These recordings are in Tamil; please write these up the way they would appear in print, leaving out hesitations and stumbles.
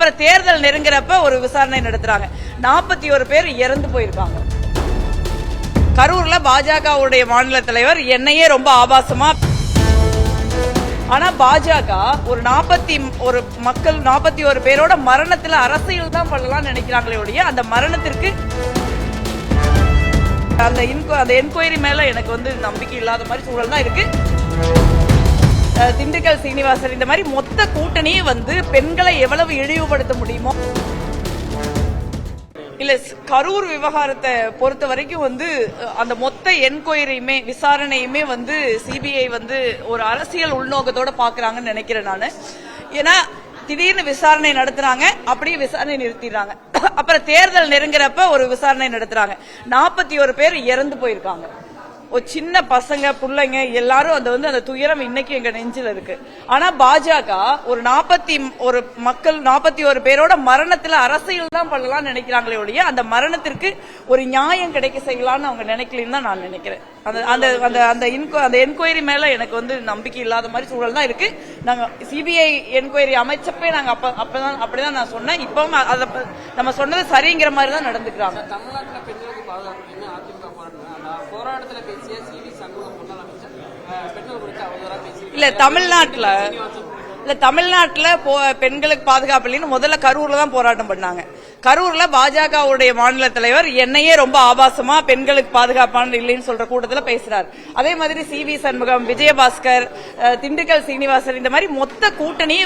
அப்புறம் தேர்தல் நெருங்குறப்ப ஒரு விசாரணை நடத்துறாங்க. 41 பேர் இறந்து போயிருக்காங்க. கரூர்ல பாஜகவுடைய மாநில தலைவர் என்னையே ரொம்ப ஆபாசமா, ஆனா பாஜக ஒரு 41 பேரோட மரணத்துல அரசியல் தான் பண்ணலாம்னு நினைக்கிறாங்களே ஒழிய அந்த மரணத்திற்கு அந்த என்கொயரி மேல எனக்கு நம்பிக்கை இல்லாத மாதிரி சூழல் தான் இருக்கு. திண்டுக்கல் சீனிவாசன் இந்த மாதிரி மொத்த கூட்டணியே பெண்களை எவ்வளவு இழிவுபடுத்த முடியுமோ. இல்ல, கரூர் விவகாரத்தை பொறுத்த வரைக்கும் அந்த மொத்த என்கொயரியுமே விசாரணையுமே சிபிஐ ஒரு அரசியல் உள்நோக்கத்தோட பாக்குறாங்கன்னு நினைக்கிறேன் நானு. ஏன்னா திடீர்னு விசாரணை நடத்துறாங்க, அப்படியே விசாரணை நிறுத்திடுறாங்க. அப்புறம் தேர்தல் நெருங்குறப்ப ஒரு விசாரணை நடத்துறாங்க. 41 பேர் இறந்து போயிருக்காங்க. ஒரு சின்ன பசங்க பிள்ளைங்க எல்லாரும் அந்த துயரம் இன்னைக்கு எங்க நெஞ்சில இருக்கு. ஆனா பாஜக ஒரு 41 பேரோட மரணத்துல அரசியல் தான் பண்ணலாம்னு நினைக்கிறாங்களே ஒழிய அந்த மரணத்திற்கு ஒரு நியாயம் கிடைக்க செய்யலாம்னு அவங்க நினைக்கலன்னு தான் நான் நினைக்கிறேன். அந்த என்கொயரி மேல எனக்கு நம்பிக்கை இல்லாத மாதிரி சூழல் தான் இருக்கு. நாங்க சிபிஐ என்கொயரி அமைச்சப்பே நாங்க அப்படிதான் நான் சொன்னேன். இப்பவும் நம்ம சொன்னது சரிங்கிற மாதிரி தான் நடந்துக்கிறாங்க. தமிழ்நாட்டில் பெண்களுக்கு பாதுகாப்பு அதிமுக போராட்டத்தில் பேசிய சிவி சண்முகம் முன்னாள் அமைச்சர் பெண்கள் குறித்து அவதூறாக பேசி தமிழ்நாட்டுல பெண்களுக்கு பாதுகாப்பு இல்லைன்னு முதல்ல கரூர்ல தான் போராட்டம் பண்ணாங்க. கரூர்ல பாஜகவுடைய மாநில தலைவர் என்னையே ரொம்ப ஆபாசமா பெண்களுக்கு பாதுகாப்பான இல்லைன்னு சொல்ற கூட்டத்துல பேசுறாரு. அதே மாதிரி சிவி சண்முகம், விஜயபாஸ்கர், திண்டுக்கல் சீனிவாசன் இந்த மாதிரி மொத்த கூட்டணியே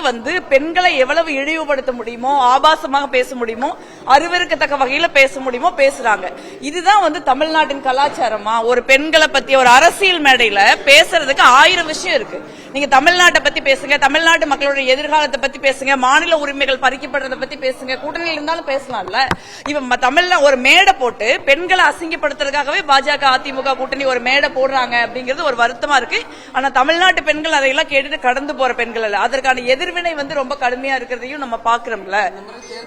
பெண்களை எவ்வளவு இழிவுபடுத்த முடியுமோ, ஆபாசமாக பேச முடியுமோ, அருவருக்கத்தக்க வகையில பேச முடியுமோ பேசுறாங்க. இதுதான் தமிழ்நாட்டின் கலாச்சாரமா? ஒரு பெண்களை பத்தி ஒரு அரசியல் மேடையில பேசுறதுக்கு 1000 விஷயம் இருக்கு. நீங்க தமிழ்நாட்டை பத்தி பேசுங்க, தமிழ்நாட்டு மக்களுடைய எதிர்காலத்தை பத்தி பேசுங்க, மாநில உரிமைகள் பறிக்கப்படுறத பத்தி பேசுங்க, கூட்டணியில் இருந்தாலும் பேசலாம்ல. இவன் தமிழ்ல ஒரு மேடை போட்டு பெண்களை அசிங்கப்படுத்துறதுக்காகவே பாஜக அதிமுக கூட்டணி ஒரு மேடை போடுறாங்க அப்படிங்கிறது ஒரு வருத்தமா இருக்கு. ஆனா தமிழ்நாட்டு பெண்கள் அதையெல்லாம் கேட்டுட்டு கடந்து போற பெண்கள் அல்ல. அதற்கான எதிர்வினை ரொம்ப கடுமையா இருக்கிறதையும் நம்ம பாக்குறோம்ல.